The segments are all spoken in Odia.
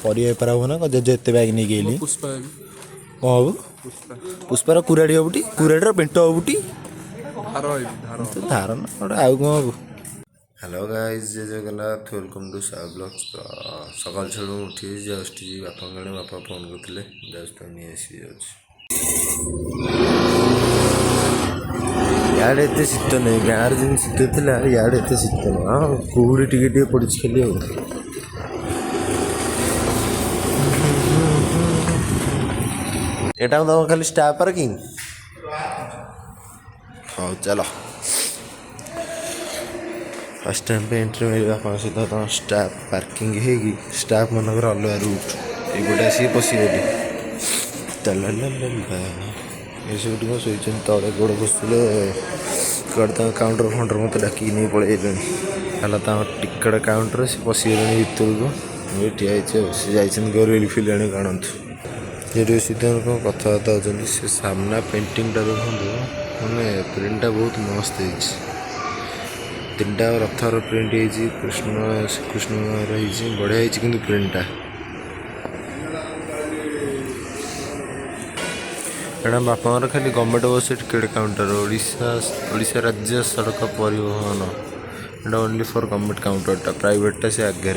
परिया बेपार हो ना जेजे एत बैग नहीं गई पुष्पा कौन हम पुष्पार कुराड़ी हबुटी कुराड़ीर पेंट हबुटी धार ना गोटे आउ कौन हम। हेलो गाइस जय Jagannath welcome to Sao blogs. तो सकाल छड़ू उठी जस्ट बापा कणे बापा फोन करते जस्ट नहीं आसी यार एत शीत नहीं गाँव जमी शीत थी यार एत शीत ना हाँ कुहुड़ी टे पड़ी खाली हो यहाँ तुम खाली स्टाफ पार्किंग हाँ चलो फर्स्ट टाइम पे एंट्री मेरे बापा सहित तुम स्टाफ पार्किंग होगी स्टाफ मनकर अलग रूट ये आसिक पशिगली चल ये सब शोचन तले गोड़ घुसुले कड़े तक काउंटर फाउंटर मत डाक नहीं पड़े है टिकट काउंटर से पशिगले भितर को मुझे ठिया सी जाइए घर रिफिल आने आनतु ये सीधा कथबार्ता होती से सामना पेंटिंगटा देखो मैंने प्रिंटा बहुत मस्त है तीन टा रथर प्रिंट है कृष्ण श्रीकृष्ण रही बढ़िया है कि प्रिंटा एटा बापा खाली गवर्नमेंट बस टिकेट काउंटर ओडिशा राज्य सड़क परिवहन एटा ओनली फॉर गवर्नमेंट काउंटरटा प्राइवेटटा से आगे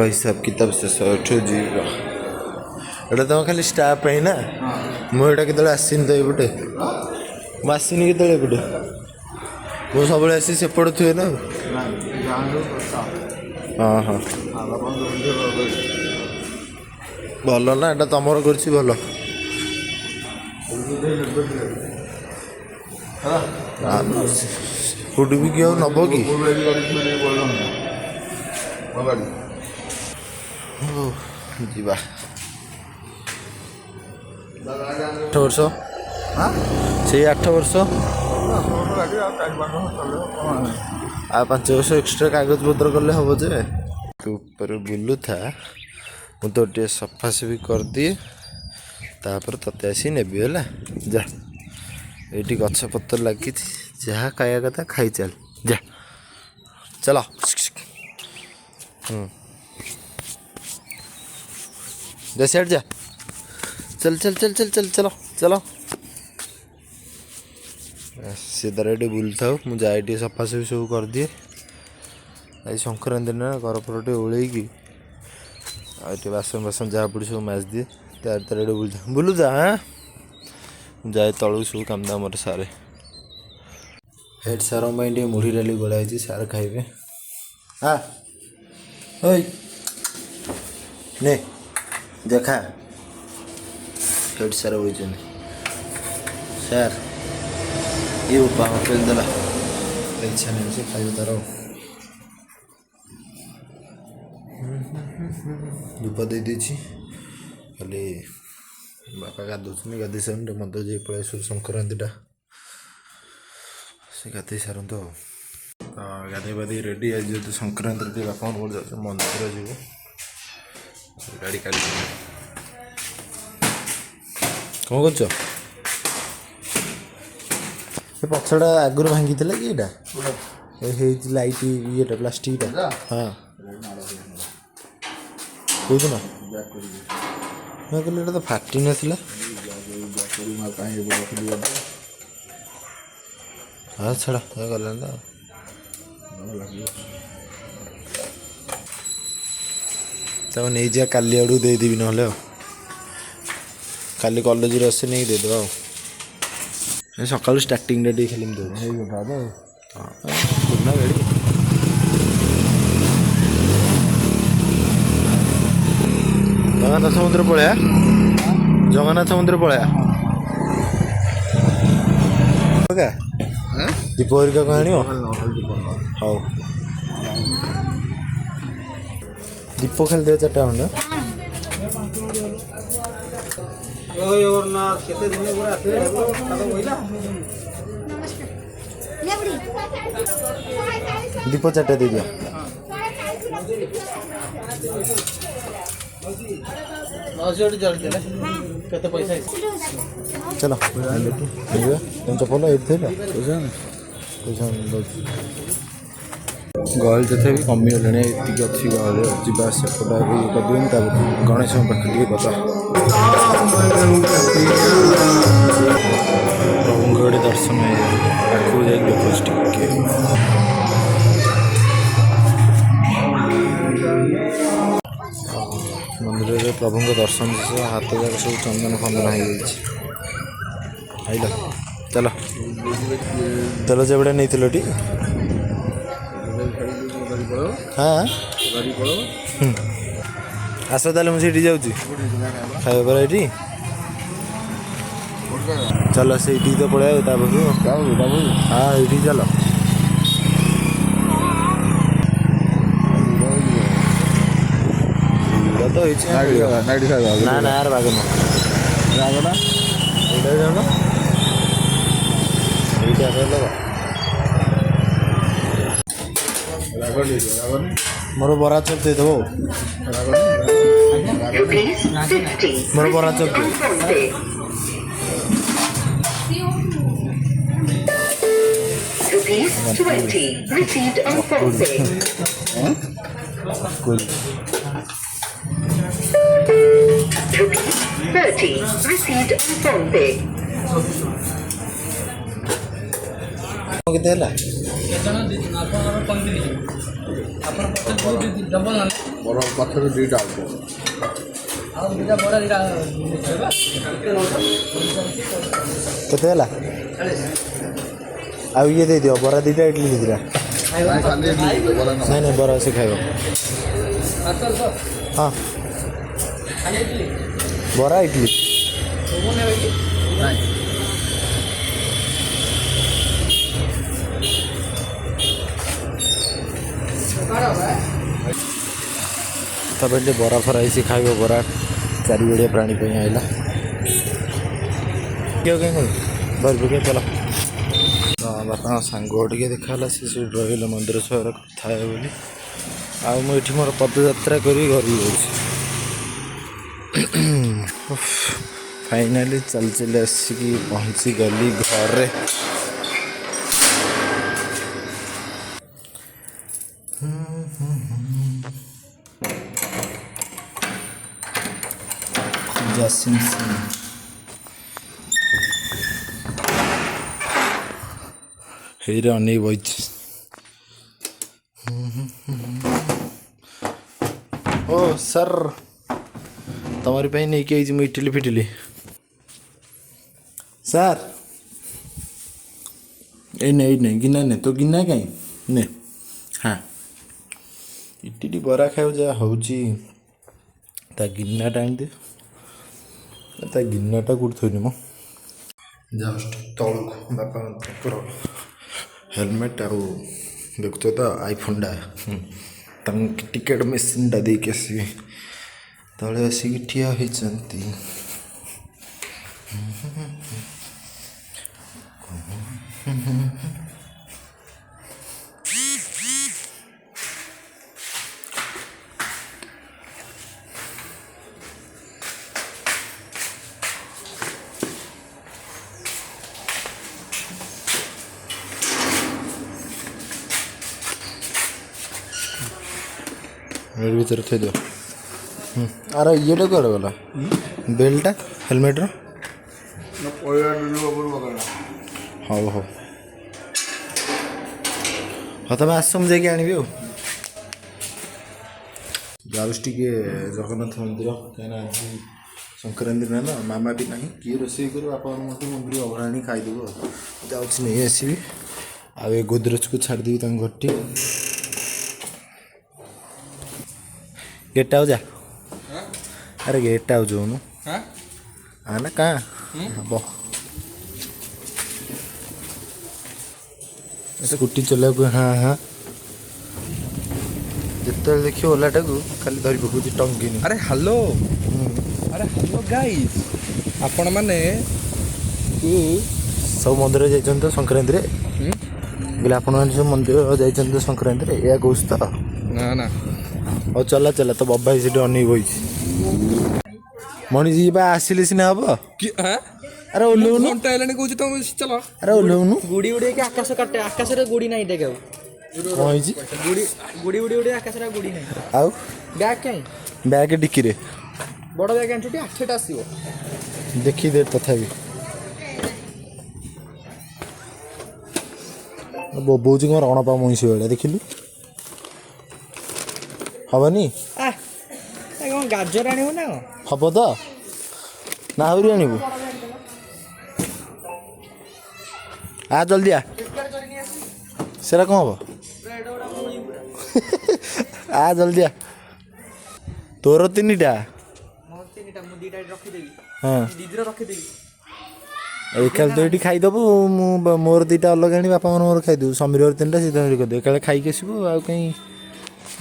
हिसाब किताब शेष जीवा एटा तुम खाली स्टाफ है ना मुझे केत आसनी तो ये आसनी के मुझे सब आसी सेपट थे ना हाँ हाँ भल ना एटा तुमर कर भल फुट भी क्यों नब कि जीवा 8 वर्ष से 8 वर्ष आ 5 वर्ष एक्सट्रा कागज पत्र कले हम जे तू ऊपर बुलू था मु तो टे सफा सफी कर दिए तापर तते आसी नेबी है जा ये गछ पत्र लगी जहाँ खाया कथा खाई चल जा चलो जा सेठ जा चल चल चल चल चल चलो चलो सीधा ये बुल था मुझे सफा सफी सब कर दिए आज संक्रांति ना घर पर ओल्ल बासन बासन जहाँ पड़ी सब माज दिए तार तार बुलू जा हाँ जाए तलू सब काम दाम सारे हेड सार मुढ़ी डाली गोड़ाई सार खाइबे हाँ ने देखा हेड सार होती सार ये उपा होटेल देला इच्छा नहीं से खाइबे तार धूप दे देछि खाली बापा गाधुनी गाधे सारे मंदिर जाए पड़े संक्रांतिटा से गाधे सारत गाधे बाधे रेडी आज जो संक्रांति बापा जाऊँ मंदिर जीव गाड़ी का कौन कर पछड़ा आगुरी भांगी कि यहाँ लाइट ये प्लास्टिक हाँ कौन ना कहले तो फाटी नाला हाँ छड़ा गला तो नहीं जा काली आड़ू देदेवी ना काली कॉलेज आसे नहीं देदेव सका स्टार्टिंग टे खाली पुराना गाड़ी जगन्नाथ मंदिर पलैया जगन्नाथ मंदिर पलैया दीप हरिका कौन आण हाँ दीप खाली दे 4टा खंडे दीप 4टा दे दिया चलो तुम चपल ये पैसा ଗହଳି ତଥାପି କମିଗଲାଣି, ଏତିକି ଅଛି ଗହଳି। ଯିବା ସେପଟେ ଇଏ କରିଦେବି, ତାପରେ ଗଣେଶଙ୍କ ପାଖରେ ଟିକେ କଥା। ପ୍ରଭୁଙ୍କ ଗୋଟେ ଦର୍ଶନ ହେଇଯାଏ, ପାଖକୁ ଯାଇକି ଦେଖୁଛି ଟିକେ। ମନ୍ଦିରରେ ପ୍ରଭୁଙ୍କ ଦର୍ଶନ ସହ ହାତ ଯାକ ସବୁ ଚନ୍ଦନ ଫନ୍ଦନ ହେଇଯାଇଛି। ଆଇଲ ଚାଲ ତେଲ ଯେବଡ଼ା ନେଇଥିଲ ଟି? ହଁ ଆସ ତାହେଲେ ମୁଁ ସେଇଠି ଯାଉଛି, ଖାଇବା ପରା ଏଇଠି। ଚାଲ ସେଇଠିକି ତ ପଳେଇବା ତା ପାଖକୁ। ହଁ ଏଇଠିକି ଚାଲ। ତ ହେଇଛି ନା ନା ଆର ବାଗ ନୁହଁ, ଏଇଟା ଯାଉନ, ଏଇଟା ମୋର ବରା ଚପ୍ ଦେଇଦେବ। ମୋର ବରା ଚପ୍ ₹30 received on PhonePe. କେତେ ହେଲା? ମୋର ପଛରେ ଦୁଇଟା କେତେ ହେଲା? ଆଉ ଇଏ ଦେଇଦିଅ, ବରା ଦୁଇଟା, ଇଡଲି ଦୁଇଟା। ନାଇଁ ନାଇଁ ବରା ସେ ଖାଇବ। ହଁ ବରା ଇଡଲି। ତାପରେ ଟିକେ ବରା ଫରା ହେଇଛି ଖାଇବ। ବରା ଚାରି ବଡ଼ିଆ ପ୍ରାଣୀ ପାଇଁ ଆଇଲା। କିଏ କାହିଁ କଣ ଧରି ପକେଇ ଚାଲ। ବାପାଙ୍କ ସାଙ୍ଗ ଟିକେ ଦେଖା ହେଲା, ସେ ସେଠି ରହିଲେ ମନ୍ଦିର ସହର କଥା ହେବେ ବୋଲି। ଆଉ ମୁଁ ଏଠି ମୋର ପଦଯାତ୍ରା କରି ଘରକୁ ଯାଉଛି। ଫାଇନାଲି ଚାଲି ଚାଲି ଆସିକି ପହଞ୍ଚିଗଲି ଘରେ। ହେଇରେ ଅନେଇ ବଇଛି। ଓ ସାର୍ ତମରି ପାଇଁ ନେଇକି ଆଇଛି ମୁଁ ଇଟିଲି ଫିଟିଲି। ସାର୍ ଏଇ ଗିନା ନେ, ତୋ ଗିନା କାହିଁ ନେ। ହଁ ଇଟିଲି ବରା ଖାଇବ ଯାହା ହେଉଛି। ତା ଗିନାଟା ଆଣିଦେ। ତା ଗିନାଟା କେଉଁଠି ଥୋଇନି ମ? ଜଷ୍ଟ ତଳକୁ ବାପାଙ୍କର ହେଲମେଟ୍ ଆଉ ଦେଖୁଛ ତ ଆଇଫୋନ୍ଟା, ତାଙ୍କ ଟିକେଟ୍ ମେସିନ୍ଟା ଦେଇକି ଆସିବି। ତଳେ ଆସିକି ଠିଆ ହେଇଛନ୍ତି। ବେଲ୍ଟ ଭିତରେ ଥୋଇଦିଅ। ଆର ଇଏଟା କୁଆଡ଼େ ଗଲା? ବେଲ୍ଟଟା ହେଲମେଟ୍ର? ହଉ ହଉ ତମେ ଆସ, ମୁଁ ଯାଇକି ଆଣିବି ଆଉ। ଯାଉଛି ଟିକେ ଜଗନ୍ନାଥ ମନ୍ଦିର, କାହିଁକିନା ଆଜି ସଂକ୍ରାନ୍ତି ନା ମାମା ବି ନାହିଁ। କିଏ ରୋଷେଇ କରିବ? ବାପାଙ୍କ ମତେ ମନ୍ଦିର ଅଭଡ଼ା ଆଣି ଖାଇଦେବୁ ଆଉ। ଯାଉଛି ନେଇ ଆସିବି। ଆଉ ଏ ଗୋଦରେଜକୁ ଛାଡ଼ିଦେବି ତାଙ୍କ ଘରଟି। गेट आउ जा। अरे गेट आउ जो नु आना कहाँ अब स्कूटी चला हाँ हाँ जिते देखिए ओलाटा को खाली धरी पकड़ टंगिनी। अरे हेलो गाइस, आपण माने सब मंदिर जाइछन तो संक्रांति रे बोले आपण माने सब मंदिर जाइछन तो संक्रांति रे या कहूस तो ना ना और चला चला तो बाबा से अनी बई मणि जी बा आसिले सिना हबो कि हां। अरे ओल्लौनु घंटा हेलानी कहूछ तो चलो। अरे ओल्लौनु गुड़ी उड़े के आकाश काटे आकाश रे गुड़ी नहीं देखे କ'ଣ ହେଇଛି ଗୁଡ଼ି ଉଡ଼ି ଉଡ଼ି ଆକାଶରେ ଗୁଡ଼ି ନାହିଁ ଆଉ ବ୍ୟାଗ୍ କାହିଁ ବ୍ୟାଗ୍ ଡିକିରେ ବଡ଼ ବ୍ୟାଗ୍ ଆଣିଛୁ 8ଟା ଆସିବ ଦେଖିଦେ ତଥାପି ବୋବଉଛି କ'ଣ ରଣପା ମଇଁଷି ଭଳିଆ ଦେଖିଲୁ ହବନି କ'ଣ ଗାଜର ଆଣିବୁ ନା କ'ଣ ହବ ତ ନା ଆହୁରି ଆଣିବୁ ଆ ଜଲ୍ଦି ଆ ସେଟା କ'ଣ ହବ ଆ ଜଲ୍ଦି ଆ ତୋର 3ଟା ମୁଁ 2ଟା ରଖିଦେବି ହଁ ଦିଦିର ରଖିଦେବି ଏକାଳେ ତ ଏଇଠି ଖାଇଦେବୁ ମୁଁ ମୋର 2ଟା ଅଲଗା ଆଣି ବାପାଙ୍କର ମୋର ଖାଇଦେବୁ ସମୀରର 3ଟା ସେ ତମରି କରିଦେବୁ ଏକାଳେ ଖାଇକି ଆସିବୁ ଆଉ କାହିଁ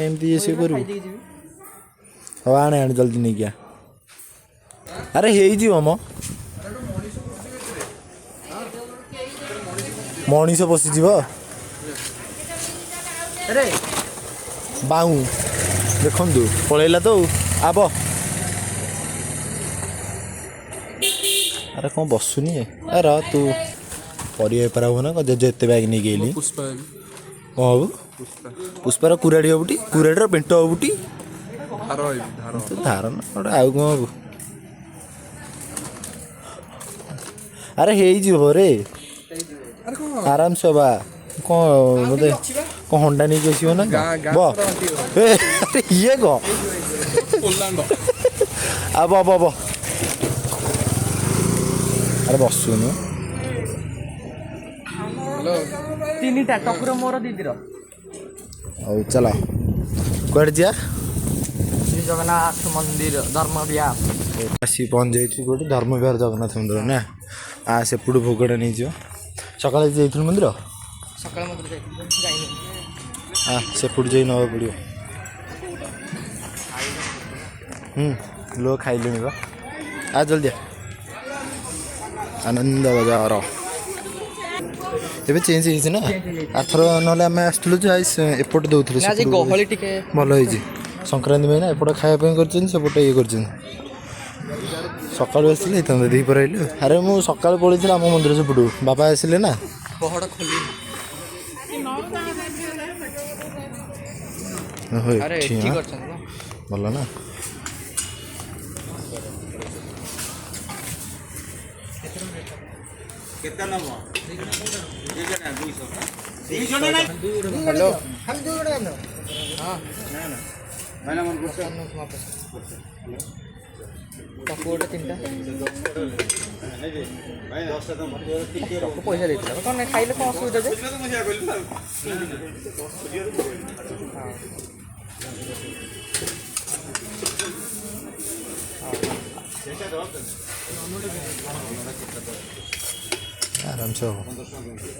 ଏମିତି ଇଏ ସିଏ କରିବୁ ହଉ ଆଣେ ଜଲ୍ଦି ନେଇକି ଆ ଆରେ ହେଇଯିବ ମ ମଣିଷ ପଶିଯିବ ବାଉ ଦେଖନ୍ତୁ ପଳେଇଲା ତ ଆବ ଆରେ କ'ଣ ବସୁନି ର ତୁ ପରିବା ବେପାର ହବ ନା କ'ଣ ଜେଜେ ଏତେ ବ୍ୟାଗ୍ ନେଇକି ଆଇଲି କ'ଣ ହବୁ ପୁଷ୍ପାର କୁରାଡ଼ି ହବୁଟି କୁରାଡ଼ିର ପେଣ୍ଟ ହବୁଟି ଧାର ନା ଗୋଟେ ଆଉ କ'ଣ ହବୁ ଆରେ ହେଇଯିବ ରେ ଆରାମସେ ହବା କ'ଣ ବୋଧେ କ'ଣ ହଣ୍ଡା ନେଇକି ଆସିବ ନା ବ ଇଏ କ'ଣ ଆ ବ ଆରେ ବସୁନୁ 3ଟା ଟକୁର ମୋର ଦିଦିର ହଉ ଚାଲ କୁଆଡ଼େ ଯିବା ଶ୍ରୀ ଜଗନ୍ନାଥ ମନ୍ଦିର ଧର୍ମ ବିହାର ଆସିକି ପହଞ୍ଚିଯାଇଛି କେଉଁଠି ଧର୍ମବିହାର ଜଗନ୍ନାଥ ମନ୍ଦିର ନା ସେପଟୁ ଭୋଗଟା ନେଇଯିବ ସକାଳେ ଯାଇଥିଲୁ ମନ୍ଦିର ସକାଳେ ମନ୍ଦିର ଯାଇନି ସେପଟୁ ଯାଇ ନେବାକୁ ପଡ଼ିବ ଲୋ ଖାଇଲେଣି ବା ଜଲ୍ଦି ଆନନ୍ଦ ବଜାର ଏବେ ଚେଞ୍ଜ ହେଇଛି ନା ଆରଥର ନହେଲେ ଆମେ ଆସିଥିଲୁ ଯେ ଏପଟେ ଦେଉଥିଲେ ଗହଳି ଟିକେ ଭଲ ହେଇଛି ସଂକ୍ରାନ୍ତି ପାଇଁ ନା ଏପଟେ ଖାଇବା ପାଇଁ କରିଛନ୍ତି ସେପଟେ ଇଏ କରିଛନ୍ତି ସକାଳୁ ଆସିଥିଲେ ହେଇଥାନ୍ତେ ଦ୍ୱିପହର ଆଇଲେ ଆରେ ମୁଁ ସକାଳୁ ପଳେଇଥିଲି ଆମ ମନ୍ଦିର ସେପଟୁ ବାପା ଆସିଲେ ନା ପହଡ଼ ଖୋଲି ଭଲ ନା କେତେ ନବ ହ୍ୟାଲୋ ଗୋଟେ 3ଟା ପଇସା ଦେଇଥିଲା କ'ଣ ଖାଇଲେ କ'ଣ ଅସୁବିଧା ଯେ ଆରାମସେ ହବ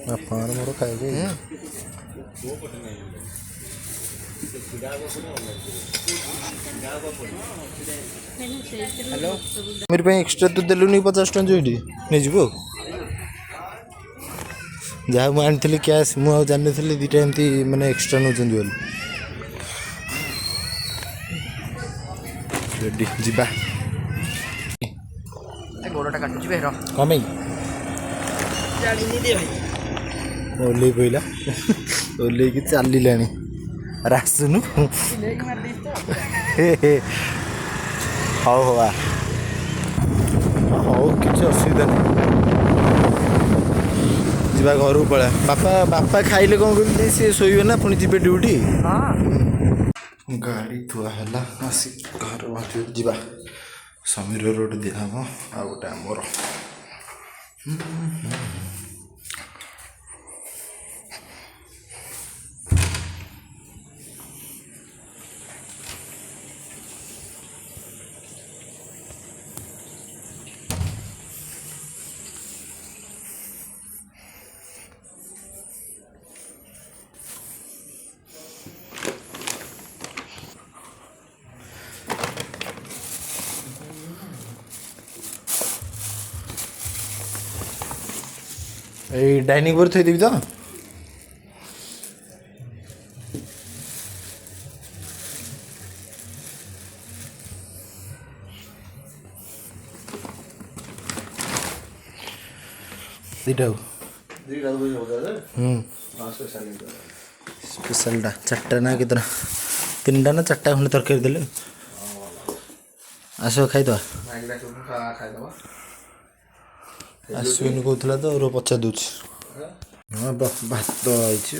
ବାପାଙ୍କର ମୋର ଖାଇବେ ହ୍ୟାଲୋ ମୋର ପାଇଁ ଏକ୍ସଟ୍ରା ତୁ ଦେଲୁନି 50 ଟଙ୍କା ଯୋଉଠି ନେଇଯିବୁ ଆଉ ଯାହା ମୁଁ ଆଣିଥିଲି କ୍ୟାସ୍ ମୁଁ ଆଉ ଜାଣିନଥିଲି 2ଟା ଏମିତି ମାନେ ଏକ୍ସଟ୍ରା ନେଉଛନ୍ତି ବୋଲି ରେଡ଼ି ଯିବା ଗୋଡ଼ଟା କାଟୁଛି ଭାଇ କ'ଣ ପାଇଁ ଓହ୍ଲେଇ ପଇଲା ଓହ୍ଲେଇକି ଚାଲିଲାଣି ଆରେ ଆସୁନୁ ହଉ ହଉ କିଛି ଅସୁବିଧା ନାହିଁ ଯିବା ଘରକୁ ପଳେଇବା ବାପା ଖାଇଲେ କ'ଣ କରିବି ସିଏ ଶୋଇବେ ନା ପୁଣି ଯିବେ ଡ୍ୟୁଟି ଗାଡ଼ି ଥୁଆ ହେଲା ଆସି ଘରେ ପହଞ୍ଚିବ ଯିବା ସମୀର ରୋଡ଼ ଦିଆହେବ ଆଉ ଗୋଟେ ଆମର এই ডাইনিং উপরে থই দিবি তো দুইটাও स्पेशलटा चार्टा ना केतना 3टा ना 4टा खंडे तरकारी देले आस खाइदवा आसुनि कहला तो रो पचा दूची हाँ भात आइछि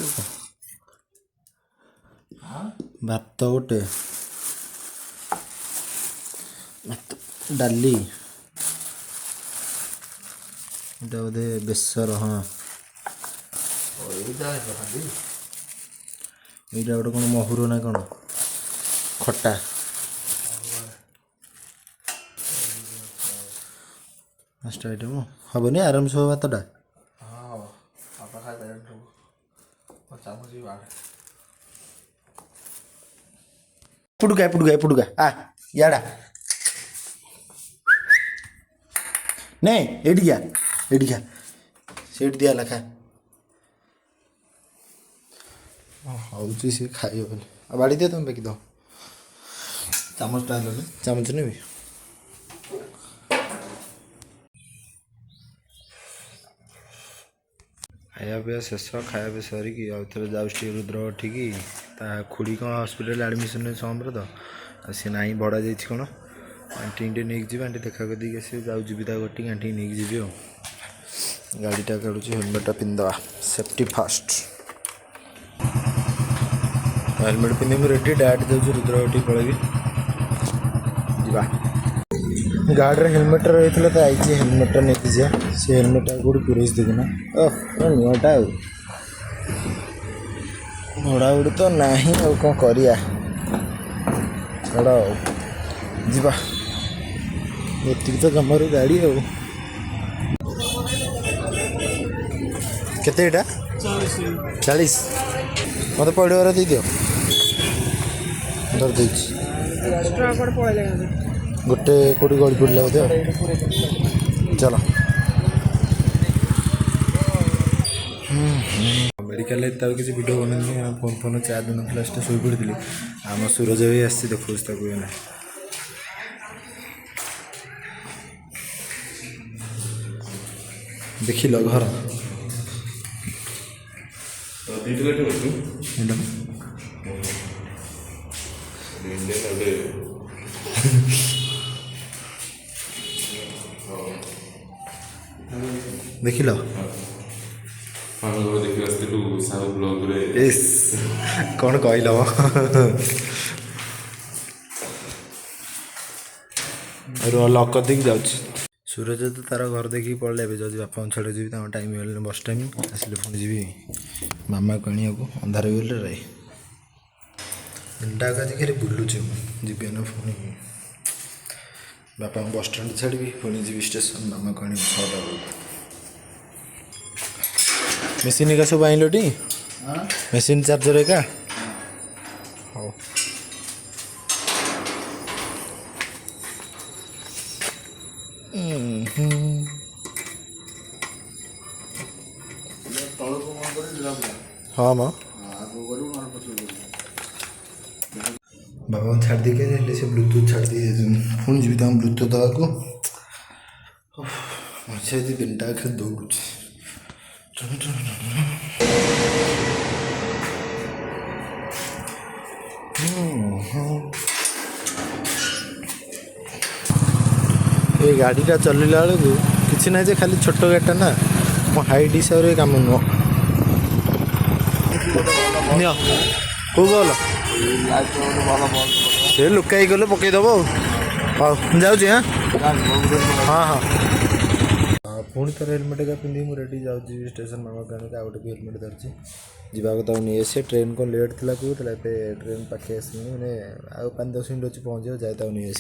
भात गोटे डाली এটা बोधे बेसर हाँ এইটা ଗୋଟେ କ'ଣ ମହୁର ନା କ'ଣ ଖଟା ପାଞ୍ଚଟା ଆଇଟମ୍ ହବନି ଆରାମସେ ହବ ଭାତଟା ଏପଟୁକା ଆ ଇଆଡ଼ା ନେ ଏଇଠିକା ସେଇଠି ଦିଆ ଲେଖା ହଉଛି ସେ ଖାଇବ ବୋଲି ଆଉ ବାଡ଼ି ଦିଅ ତମେ ବାକି ଦବ ଚାମଚଟା ହେଲାନି ଚାମଚ ନେବି ଖାଇବା ପିଇବା ଶେଷ ଖାଇବା ପିଇବା ସରିକି ଆଉ ଥରେ ଯାଉଛି ଟିକେ ରୁଦ୍ର ଠିକି ତା ଖୁଡ଼ି କ'ଣ ହସ୍ପିଟାଲ ଆଡ଼ମିସନ୍ ସମର ତ ଆଉ ସେ ନାହିଁ ଭଡ଼ା ଯାଇଛି କ'ଣ ଆଣ୍ଟି ଟିକେ ନେଇକି ଯିବି ଆଣ୍ଟି ଦେଖା କରିଦେଇକି ଆସିବି ଯାଉ ଯିବି ତା ଘରଟିକି ଆଣ୍ଟିକି ନେଇକି ଯିବି ଆଉ ଗାଡ଼ିଟା କାଢ଼ୁଛି ହେଲମେଟ୍ଟା ପିନ୍ଧିଦେବା ସେଫ୍ଟି ଫାଷ୍ଟ हेलमेट पिंधि मुझे रेडी डायरेक्ट जाऊँ रुद्र घरटिक पलैबी जा गाड़ी हेलमेट रही तो आई हेलमेटा नहीं जा से हेलमेटा कौट पुरेस देखना नुआटा भड़ा उड़ी तो नहीं आ कौन करिया छड़ा जा ये तो कमर गाड़ी आ केते 40 मत पड़े दी दियो धर दे गोटे कोटी गड़ी पड़ा बोधे चलो मेडिकल किसी भिड बन फोन फोन चार्ज ना शो पड़ी आम सूरज भी आसी देखो देख लो घर देख लो कौन कहल लक कर देख जाऊँ सूरज तो तार घर देखिए पड़े जब बापा छड़ जी टाइम हो बस टाइम आसिले पुणी जी मामा को आने को अंधार भी गले रे दिनटा आज खाली बुलूचे जी ना पुणी बापा बस स्टाण्ड छाड़ी पुणी जी स्टेशन मामा को आने 6टा बेलू मेसीन का सब आइल टी मेसीन चार्जर का हाँ हाँ माँ बाबा छाड़ दी के से ब्लूटूथ छाड़ दिए पुणी जी ब्लूटूथ दवा को अच्छा दिन टा खाली दौड़ू ये गाड़ीटा चलला बेलू कि ना जे खाली छोट गाड़ीटा ना मो हाइट हिसाब से कम नुह कौ बल से लुकाई गले पकईदेव हाँ जाऊँगी हाँ हाँ हाँ पुणी थर हेलमेट का पिंधि मुझे रेडी जाऊँगी स्टेशन मामा कहने का गोटे भी हेलमेट धरती जावाक तो नहीं आसे ट्रेन को लेट थी कहला ट्रेन पाखे आस मैंने आउ 5-10 मिनट अच्छी पहुँचे जाए तो नहीं आस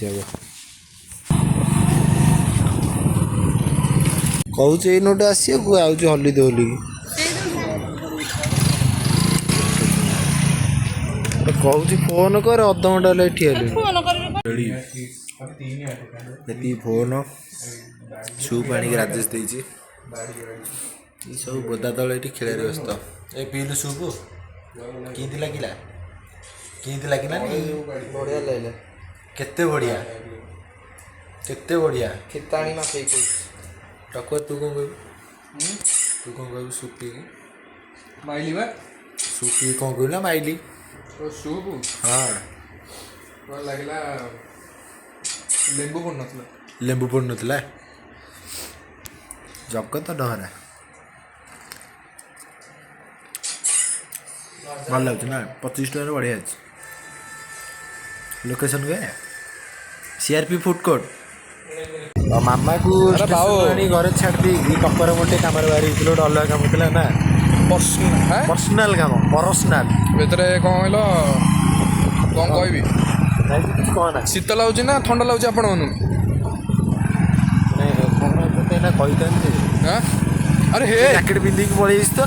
कहूँ ये नोटे आस हलिदे होली कहूँ फोन कर अध घंटा ठिया फोन शू पाणी राजेश देती सब बोदा तले खेल व्यस्त ए पीलु सूप कि लगिला बढ़िया लगला केते बढ़िया केते बढ़िया खिताणी मा फेक टकुआ तू कौन कहू सूप पी माइली बा ସୁପି କ'ଣ କହିଲା ମାଇଲି ସୁପ୍ ହଁ କ'ଣ ଲାଗିଲା ଲେମ୍ବୁ ପଡ଼ିନଥିଲା। ଲେମ୍ବୁ ପଡ଼ୁନଥିଲା ଜଗତ ଡହରା ଭଲ ଲାଗୁଛି ନା 25 ଟଙ୍କାରେ ବଢ଼ିଆ ଅଛି। ଲୋକେସନ୍ କେ CRP ଫୁଡ୍ କୋର୍ଟ ମାମାକୁ ଆରେ ବାଉ। ଆଣି ଘରେ ଛାଡ଼ି ଦେଇକି ଟକର ଗୋଟେ କାମରେ ବାହାରି ହେଇଥିଲା ଗୋଟେ ଅଲଗା କାମ ଥିଲା ନା ପର୍ସନାଲ୍ କାମ ପର୍ସନାଲ୍ ଭିତରେ କ'ଣ କହିଲ କ'ଣ କହିବି କିଛି କହନା ଶୀତ ଲାଗୁଛି ନା ଥଣ୍ଡା ଲାଗୁଛି ଆପଣମାନଙ୍କୁ? ଏଇନା କହିଥାନ୍ତି ଆଁ ଆରେ ହେ ଜ୍ୟାକେଟ୍ ପିନ୍ଧିକି ପଳେଇ ଆସିଛି ତ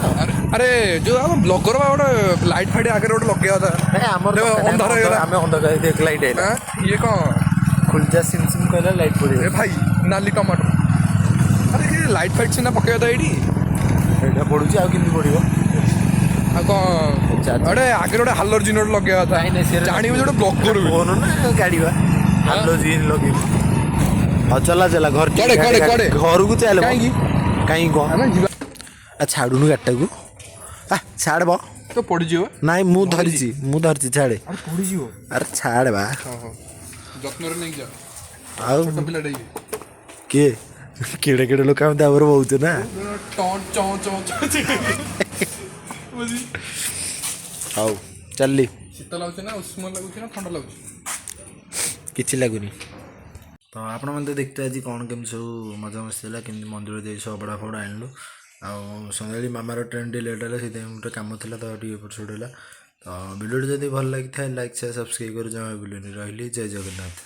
ଆରେ ଯୋଉ ଆମ ବ୍ଲଗର ବା ଗୋଟେ ଲାଇଟ୍ ଫାଇଟ୍ ଆଗରେ ଗୋଟେ ଲଗେଇବା କଥା। ନାଇଁ ଆମର ଅନ୍ଧାର ହେଇଗଲା। ଆମେ ଅନ୍ଧାର ଦେଖ ଲାଇଟ୍ ହେଲା ଆଁ ଇଏ କ'ଣ ଖୋଲିଜା ସିମ୍ ସିମ୍ କହିଲା ଲାଇଟ୍ ପଡ଼ିବ ଏ ଭାଇ ନାଲି ଟମାଟୋ ଆରେ ଲାଇଟ୍ ଫାଇଟ୍ ସିନା ପକେଇବା ତ ଏଇଠି ଏଇଟା ପଡ଼ୁଛି ଆଉ କେମିତି ପଡ଼ିବ ଆଉ କ'ଣ ଗୋଟେ ଆଗରେ ଗୋଟେ ହାଲୋଜିନ୍ ଗୋଟେ ଲଗେଇବା କଥା। ନାଇଁ ନାଇଁ ଜାଣିବୁ ଯେ ଗୋଟେ ବ୍ଲଗର ଫୋନ୍ ନା ଗାଡ଼ି ବା ହାଲୋଜିନ୍ ଲଗେଇବୁ ଆଉ ଚଲା ଘର କୁଆଡ଼େ? ଘରକୁ ଚାଲ କାହିଁକି କାହିଁକି କ'ଣ ଆମେ ଯିବା ଛାଡ଼ୁନୁ ଗାଡ଼ିଟାକୁ ଛାଡ଼ ବ ତ ପଡ଼ିଯିବ ନାଇଁ ମୁଁ ଧରିଛି ଛାଡ଼େ ଆରେ ପଡ଼ିଯିବ ଆରେ ଛାଡ଼ ବା ହଉ ଯତ୍ନରେ ନେଇକି ଯା ଆଉ ଛୋଟ ପିଲାଟା ଇଏ କିଏ କେଡ଼େ ଲୋକ ଆମେ ତାପରେ ବହୁତ ନା ହଉ ଚାଲିଲି ଶୀତ ଲାଗୁଛି ନା ଉଷ୍ମ ଲାଗୁଛି ନା ଥଣ୍ଡା ଲାଗୁଛି? କିଛି ଲାଗୁନି ତ ଆପଣମାନେ ତ ଦେଖିତେ ଆଜି କ'ଣ କେମିତି ସବୁ ମଜାମସ୍ତି ହେଲା କେମିତି ମନ୍ଦିର ଯାଇ ସବୁ ଅବଢ଼ା ଫବଡ଼ା ଆଣିଲୁ ଆଉ ସନ୍ଧ୍ୟାବେଳେ ମାମାର ଟ୍ରେନ୍ ଟିକେ ଲେଟ୍ ହେଲା ସେଥିପାଇଁ ଗୋଟେ କାମ ଥିଲା ତ ଟିକେ ଏପଟ ସେପଟ ହେଲା ତ ଭିଡ଼ିଓଟି ଯଦି ଭଲ ଲାଗିଥାଏ ଲାଇକ୍ ସେୟାର ସବସ୍କ୍ରାଇବ୍ କରି ଜମା ଭୁଲନି ରହିଲି ଜୟ ଜଗନ୍ନାଥ।